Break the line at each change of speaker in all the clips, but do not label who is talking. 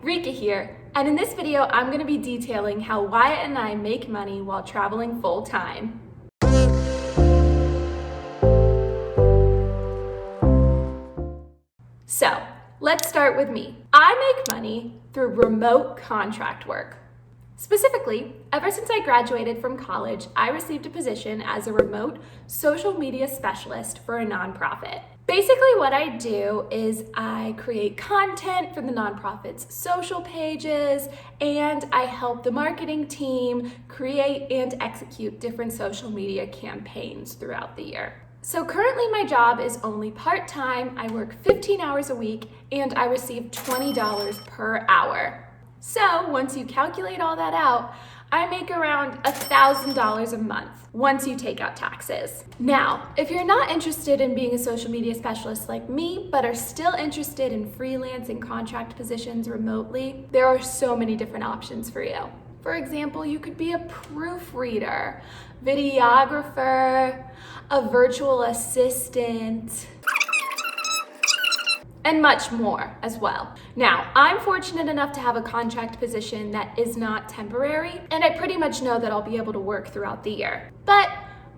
Reyka here, and in this video I'm going to be detailing how Wyatt and I make money while traveling full-time. So, let's start with me. I make money through remote contract work. Specifically, ever since I graduated from college, I received a position as a remote social media specialist for a nonprofit. Basically, what I do is I create content for the nonprofit's social pages, and I help the marketing team create and execute different social media campaigns throughout the year. So currently my job is only part-time. I work 15 hours a week and I receive $20 per hour. So once you calculate all that out, I make around $1,000 a month once you take out taxes. Now, if you're not interested in being a social media specialist like me, but are still interested in freelance and contract positions remotely, there are so many different options for you. For example, you could be a proofreader, videographer, a virtual assistant, and much more as well. Now, I'm fortunate enough to have a contract position that is not temporary, and I pretty much know that I'll be able to work throughout the year. But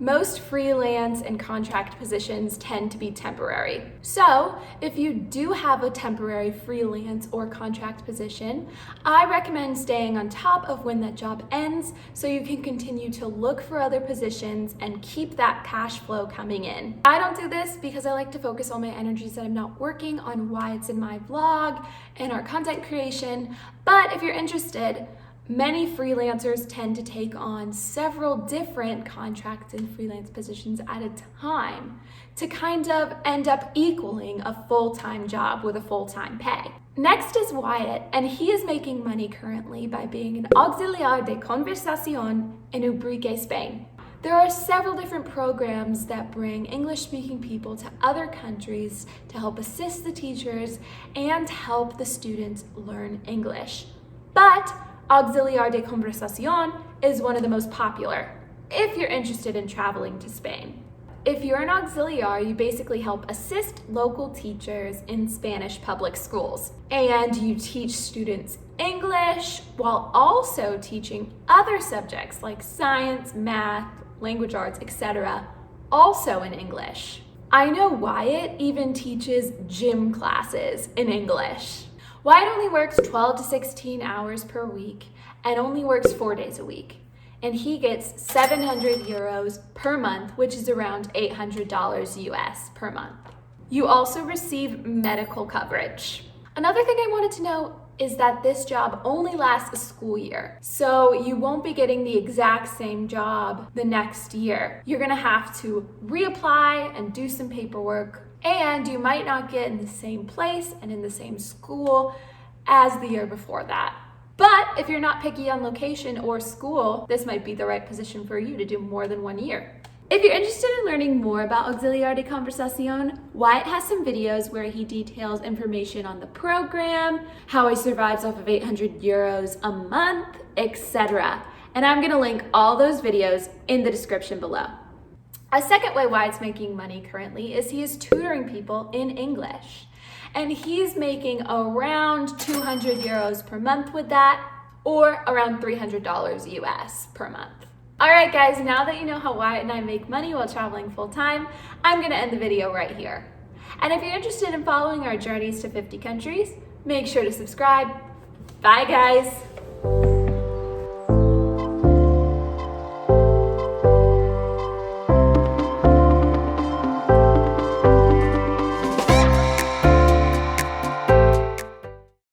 most freelance and contract positions tend to be temporary. So if you do have a temporary freelance or contract position, I recommend staying on top of when that job ends so you can continue to look for other positions and keep that cash flow coming in. I don't do this because I like to focus all my energies that I'm not working on Wyatt's and my vlog and our content creation. But if you're interested, many freelancers tend to take on several different contracts and freelance positions at a time to kind of end up equaling a full-time job with a full-time pay. Next is Wyatt, and he is making money currently by being an Auxiliar de Conversacion in Ubrique, Spain. There are several different programs that bring English-speaking people to other countries to help assist the teachers and help the students learn English. But Auxiliar de Conversacion is one of the most popular if you're interested in traveling to Spain. If you're an auxiliar, you basically help assist local teachers in Spanish public schools, and you teach students English while also teaching other subjects like science, math, language arts, etc., also in English. I know Wyatt even teaches gym classes in English. Wyatt only works 12 to 16 hours per week and only works 4 days a week. And he gets 700 euros per month, which is around $800 US per month. You also receive medical coverage. Another thing I wanted to note is that this job only lasts a school year. So you won't be getting the exact same job the next year. You're gonna have to reapply and do some paperwork, and you might not get in the same place and in the same school as the year before that. But if you're not picky on location or school, this might be the right position for you to do more than 1 year. If you're interested in learning more about Auxiliar de Conversacion, Wyatt has some videos where he details information on the program, how he survives off of 800 euros a month, etc. And I'm gonna link all those videos in the description below. A second way Wyatt's making money currently is he is tutoring people in English. And he's making around 200 euros per month with that, or around $300 US per month. All right, guys, now that you know how Wyatt and I make money while traveling full-time, I'm gonna end the video right here. And if you're interested in following our journeys to 50 countries, make sure to subscribe. Bye, guys.